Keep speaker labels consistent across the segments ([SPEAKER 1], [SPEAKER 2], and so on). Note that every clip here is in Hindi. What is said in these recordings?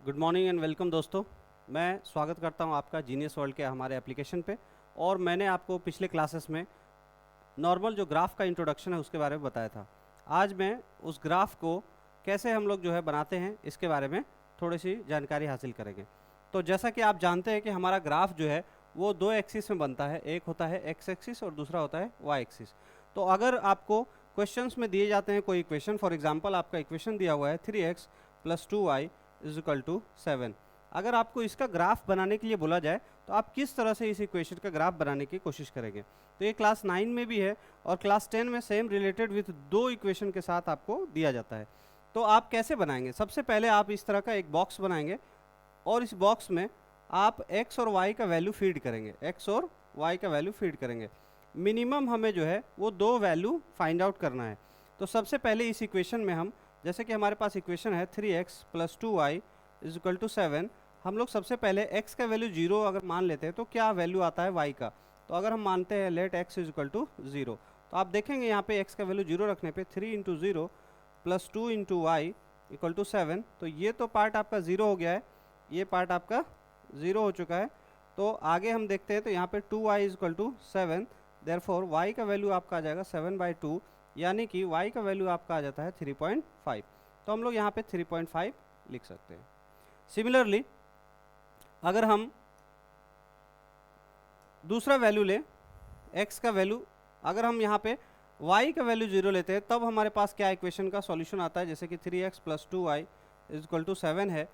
[SPEAKER 1] गुड मॉर्निंग एंड वेलकम दोस्तों। मैं स्वागत करता हूं आपका जीनियस वर्ल्ड के हमारे एप्लीकेशन पे। और मैंने आपको पिछले क्लासेस में नॉर्मल जो ग्राफ का इंट्रोडक्शन है उसके बारे में बताया था। आज मैं उस ग्राफ को कैसे हम लोग जो है बनाते हैं इसके बारे में थोड़ी सी जानकारी हासिल करेंगे। तो जैसा कि आप जानते हैं कि हमारा ग्राफ जो है वो दो एक्सिस में बनता है, एक होता है एक्स एक्सिस और दूसरा होता है वाई एक्सिस। तो अगर आपको क्वेश्चंस में दिए जाते हैं कोई इक्वेशन, फॉर एग्जांपल आपका इक्वेशन दिया हुआ है 3x + 2y = 7। अगर आपको इसका ग्राफ बनाने के लिए बोला जाए तो आप किस तरह से इस इक्वेशन का ग्राफ बनाने की कोशिश करेंगे। तो ये क्लास 9 में भी है और क्लास 10 में सेम रिलेटेड विथ दो इक्वेशन के साथ आपको दिया जाता है। तो आप कैसे बनाएंगे? सबसे पहले आप इस तरह का एक बॉक्स बनाएंगे और इस बॉक्स में आप x और y का वैल्यू फीड करेंगे, x और y का वैल्यू फीड करेंगे। मिनिमम हमें जो है वो दो वैल्यू फाइंड आउट करना है। तो सबसे पहले इस इक्वेशन में हम, जैसे कि हमारे पास इक्वेशन है 3x + 2y = 7, हम लोग सबसे पहले x का वैल्यू 0 अगर मान लेते हैं तो क्या वैल्यू आता है y का। तो अगर हम मानते हैं लेट x = 0, तो आप देखेंगे यहाँ पे x का वैल्यू 0 रखने पे 3 × 0 + 2 × y = 7। तो ये तो पार्ट आपका 0 हो गया है, ये पार्ट आपका 0 हो चुका है। तो आगे हम देखते हैं तो यहाँ पे 2y = 7, देयरफॉर y का वैल्यू आपका आ जाएगा 7/2, यानी कि y का वैल्यू आपका आ जाता है 3.5। तो हम लोग यहाँ पे 3.5 लिख सकते हैं। सिमिलरली अगर हम दूसरा वैल्यू लें, x का वैल्यू, अगर हम यहाँ पे y का वैल्यू 0 लेते हैं तब हमारे पास क्या इक्वेशन का सॉल्यूशन आता है, जैसे कि 3x + 2y = 7 है।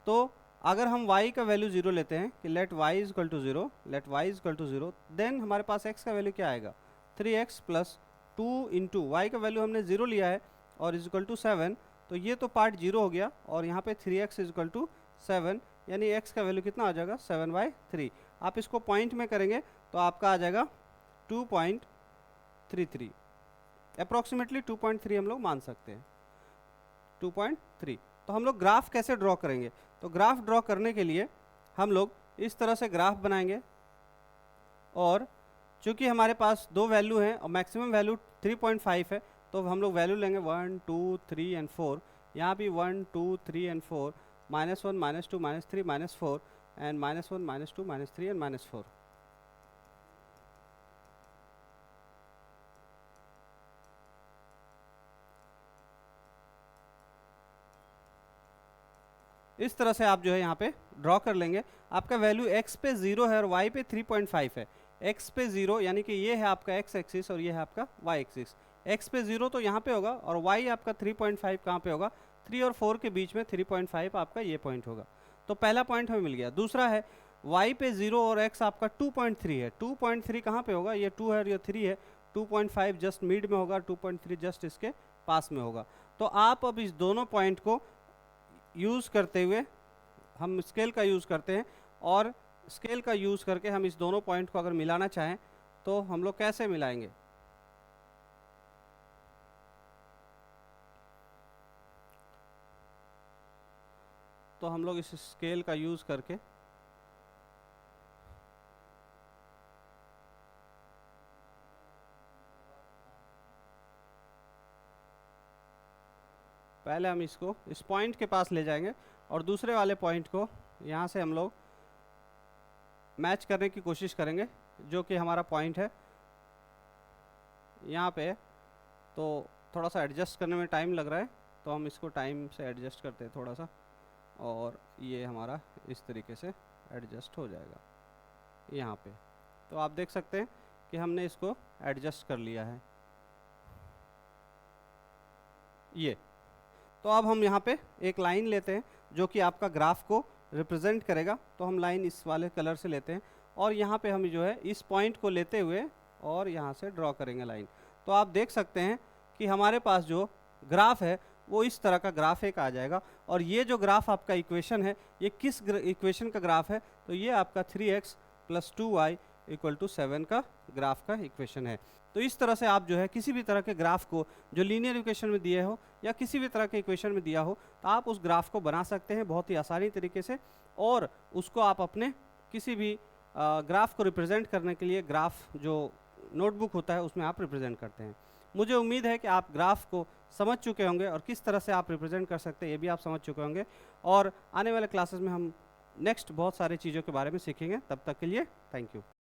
[SPEAKER 1] तो अगर हम y का वैल्यू 0 लेते हैं कि let y = 0, let y = 0, then हमारे पास x का वैल्यू क्या आएगा, 3x + 2 × y का वैल्यू हमने 0 लिया है और = 7। तो ये तो पार्ट 0 हो गया और यहाँ पे 3x = 7, यानी x का वैल्यू कितना आ जाएगा 7/3। आप इसको पॉइंट में करेंगे तो आपका आ जाएगा 2.33, अप्रॉक्सीमेटली 2.3 हम लोग मान सकते हैं, 2.3। तो हम लोग ग्राफ कैसे ड्रॉ करेंगे? तो ग्राफ ड्रॉ करने के लिए हम लोग इस तरह से ग्राफ बनाएंगे और चूंकि हमारे पास दो वैल्यू हैं और मैक्सिमम वैल्यू 3.5 है, तो हम लोग वैल्यू लेंगे 1, 2, 3 एंड 4। यहाँ भी 1, 2, 3 एंड 4, -1, -2, -3, -4 एंड -1, -2, -3 एंड -4। इस तरह से आप जो है यहाँ पे ड्रॉ कर लेंगे। आपका वैल्यू x पे 0 है और y पे 3.5 है। x पे 0 यानी कि ये है आपका x एक्सिस और ये है आपका y एक्सिस। x पे 0 तो यहाँ पे होगा और y आपका 3.5 कहाँ पे होगा, 3 और 4 के बीच में 3.5 आपका ये पॉइंट होगा। तो पहला पॉइंट हमें मिल गया। दूसरा है y पे 0 और x आपका 2.3 है। 2.3 कहाँ पे होगा, ये 2 है और ये 3 है। 2.5 जस्ट मिड में होगा, 2.3 जस्ट इसके पास में होगा। तो आप अब इस दोनों पॉइंट को यूज़ करते हुए, हम स्केल का यूज़ करते हैं और स्केल का यूज़ करके हम इस दोनों पॉइंट को अगर मिलाना चाहें तो हम लोग कैसे मिलाएंगे? तो हम लोग इस स्केल का यूज़ करके पहले हम इसको इस पॉइंट के पास ले जाएंगे और दूसरे वाले पॉइंट को यहाँ से हम लोग मैच करने की कोशिश करेंगे, जो कि हमारा पॉइंट है यहाँ पे। तो थोड़ा सा एडजस्ट करने में टाइम लग रहा है, तो हम इसको टाइम से एडजस्ट करते हैं थोड़ा सा, और ये हमारा इस तरीके से एडजस्ट हो जाएगा यहाँ पे। तो आप देख सकते हैं कि हमने इसको एडजस्ट कर लिया है ये। तो अब हम यहाँ पे एक लाइन लेते हैं जो कि आपका ग्राफ को रिप्रेजेंट करेगा। तो हम लाइन इस वाले कलर से लेते हैं और यहाँ पे हम जो है इस पॉइंट को लेते हुए और यहाँ से ड्रॉ करेंगे लाइन। तो आप देख सकते हैं कि हमारे पास जो ग्राफ है वो इस तरह का ग्राफ एक आ जाएगा। और ये जो ग्राफ आपका इक्वेशन है, ये किस इक्वेशन का ग्राफ है? तो ये आपका 3x + 2y = 7 का ग्राफ का इक्वेशन है। तो इस तरह से आप जो है किसी भी तरह के ग्राफ को जो लीनियर इक्वेशन में दिए हो या किसी भी तरह के इक्वेशन में दिया हो, तो आप उस ग्राफ को बना सकते हैं बहुत ही आसानी तरीके से। और उसको आप अपने किसी भी ग्राफ को रिप्रेजेंट करने के लिए ग्राफ जो नोटबुक होता है उसमें आप रिप्रेजेंट करते हैं। मुझे उम्मीद है कि आप ग्राफ को समझ चुके होंगे और किस तरह से आप रिप्रेजेंट कर सकते हैं ये भी आप समझ चुके होंगे। और आने वाले क्लासेस में हम नेक्स्ट बहुत सारी चीज़ों के बारे में सीखेंगे। तब तक के लिए थैंक यू।